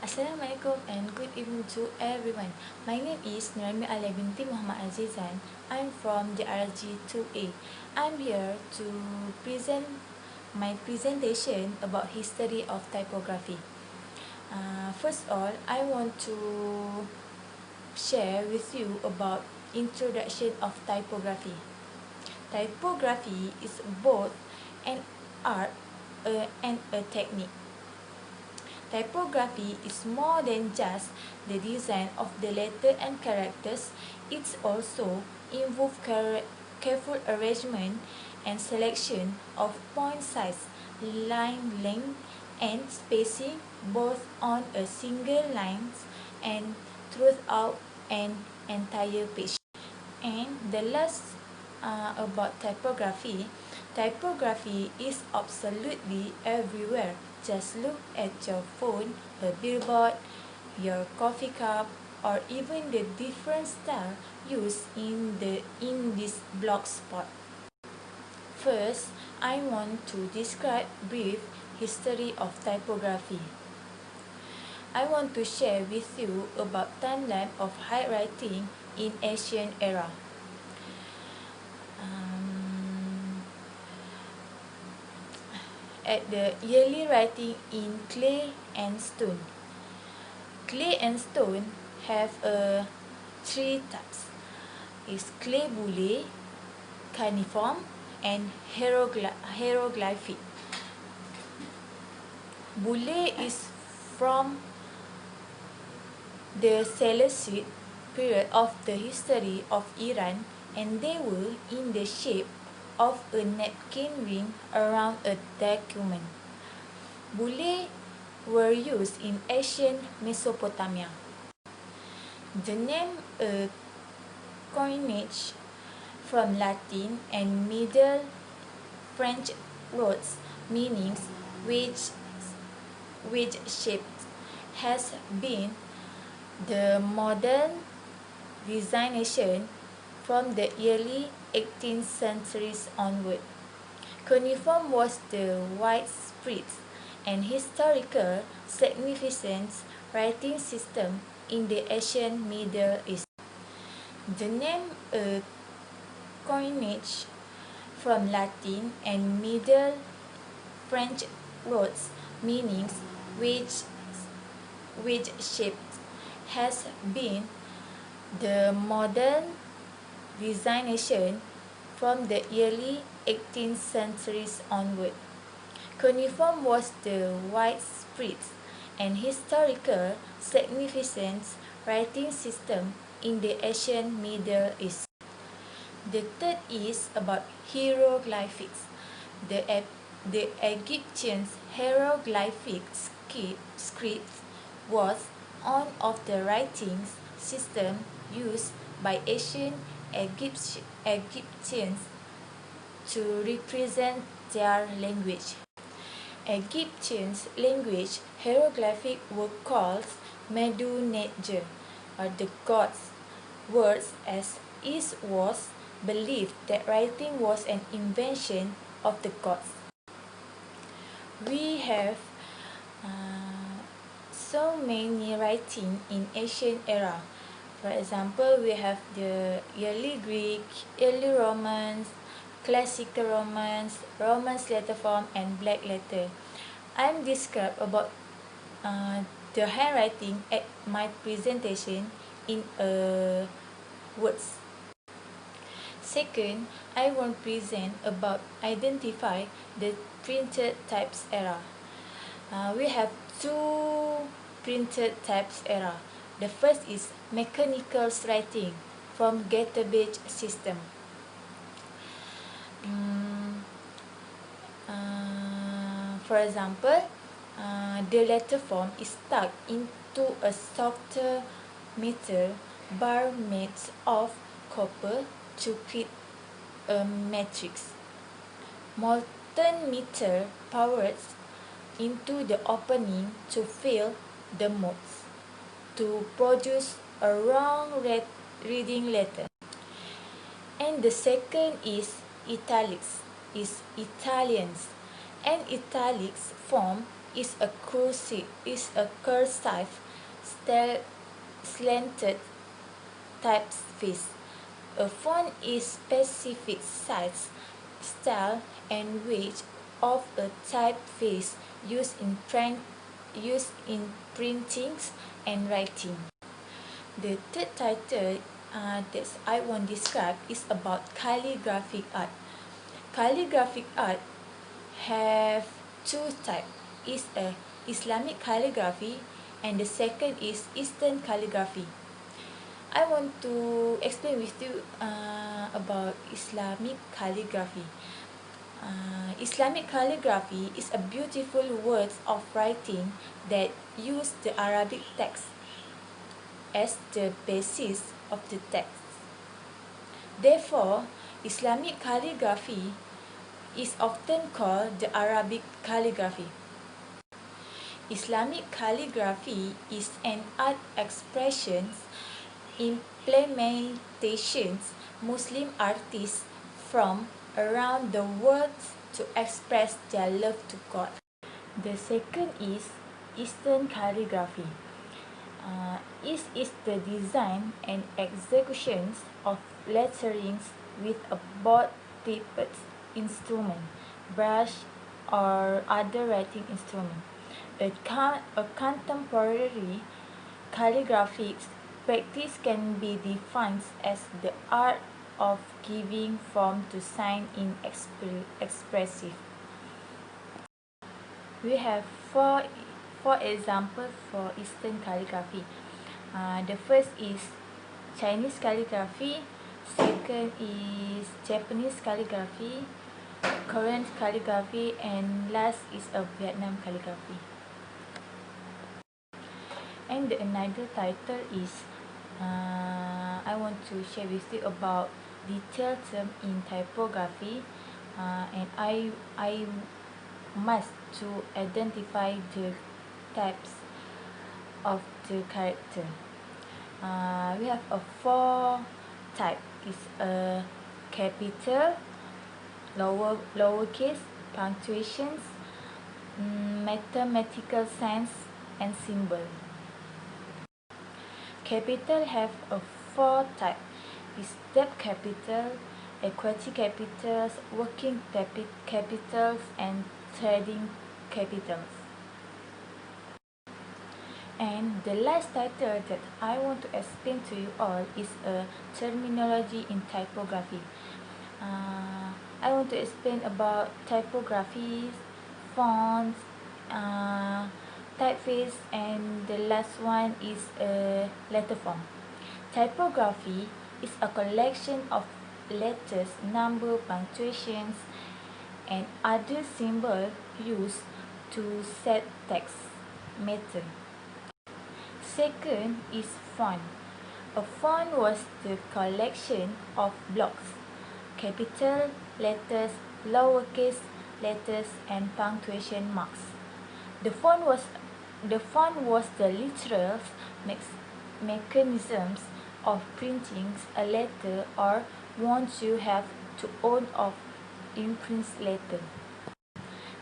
Assalamualaikum and good evening to everyone. My name is Nurami Alia binti Muhammad Azizan. I'm from the RG 2A. I'm here to present my presentation about history of typography. First of all, I want to share with you about introduction of typography. Typography is both an art and a technique. Typography is more than just the design of the letter and characters. It also involves careful arrangement and selection of point size, line length, and spacing both on a single line and throughout an entire page. And the last about typography. Typography is absolutely everywhere. Just look at your phone, a billboard, your coffee cup, or even the different style used in this blog spot. First, I want to describe brief history of typography. I want to share with you about timeline of handwriting in ancient era. At the early writing in clay and stone. Clay and stone have three types. Is clay boule, cuneiform, and hieroglyphic. Boule is from the Seleucid period of the history of Iran, and they were in the shape of a napkin ring around a document. Boule were used in ancient Mesopotamia. The name coinage from Latin and Middle French words meanings which shaped has been the modern designation from the early 18th centuries onward. Cuneiform was the widespread and historical significance writing system in the ancient Middle East. The name coinage from Latin and Middle French words meanings which shaped has been the modern designation from the early 18th centuries onward. Cuneiform was the widespread and historical significance writing system in the ancient Middle East. The third is about hieroglyphics. The Egyptian hieroglyphic script was one of the writing systems used by ancient Egyptians to represent their language. Egyptians' language hieroglyphic were called Medu Neter, or the gods' words, as it was believed that writing was an invention of the gods. We have so many writing in ancient era. For example, we have the early Greek, early Romans, classical Romans, Romance letter form, and black letter. I'm describe about the handwriting at my presentation in words. Second, I want present about identify the printed types era. We have two printed types era. The first is mechanical writing from Gutenberg system. For example, the letter form is stuck into a softer metal bar made of copper to create a matrix. Molten metal powered into the opening to fill the molds to produce a wrong reading letter. And the second is italics, is Italians. And italics form is a cursive, slanted typeface. A font is specific size, style, and weight of a typeface used in printings and writing. The third title that I want to describe is about calligraphic art. Calligraphic art have two types. Is a Islamic calligraphy and the second is Eastern calligraphy. I want to explain with you about Islamic calligraphy. Islamic calligraphy is a beautiful words of writing that use the Arabic text as the basis of the text. Therefore, Islamic calligraphy is often called the Arabic calligraphy. Islamic calligraphy is an art expression implementations Muslim artists from around the world to express their love to God. The second is Eastern calligraphy. Is the design and executions of letterings with a board-tipped instrument, brush, or other writing instrument. A contemporary calligraphic practice can be defined as the art of giving form to sign in expressive. We have four examples for Eastern calligraphy. The first is Chinese calligraphy, second is Japanese calligraphy, Korean calligraphy, and last is a Vietnam calligraphy. And another title is I want to share with you about detailed term in typography, and I must to identify the types of the character. We have a four type. Is a capital, lowercase, punctuations, mathematical signs, and symbol. Capital have a four type. Is debt capital, equity capitals, working capitals, and trading capitals. And the last title that I want to explain to you all is a terminology in typography. I want to explain about typography, fonts, typeface, and the last one is a letter form. Typography is a collection of letters, number, punctuations, and other symbols used to set text matter. Second is font. A font was the collection of blocks, capital letters, lowercase letters, and punctuation marks. The font was the literal mechanisms of printing a letter or once you have to own of imprint letter.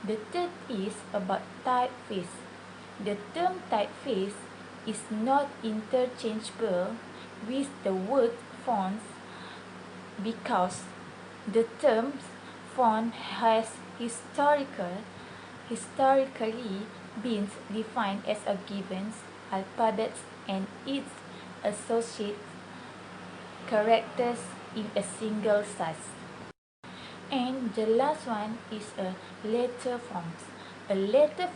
The third is about typeface. The term typeface is not interchangeable with the word fonts because the term font has historically been defined as a given alphabet and its associated characters in a single size. And the last one is a letter forms. A letter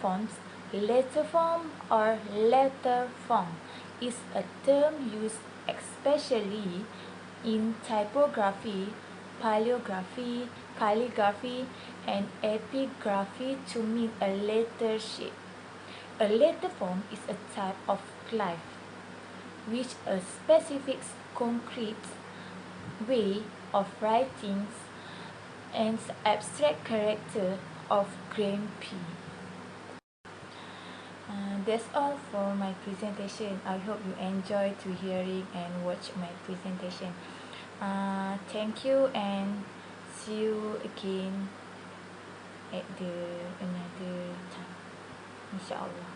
form or letter form is a term used especially in typography, paleography, calligraphy, and epigraphy to mean a letter shape. A letter form is a type of glyph, which a specific concrete way of writing and abstract character of grain P. That's all for my presentation. I hope you enjoy to hearing and watch my presentation. Thank you and see you again at the another time. inshallah.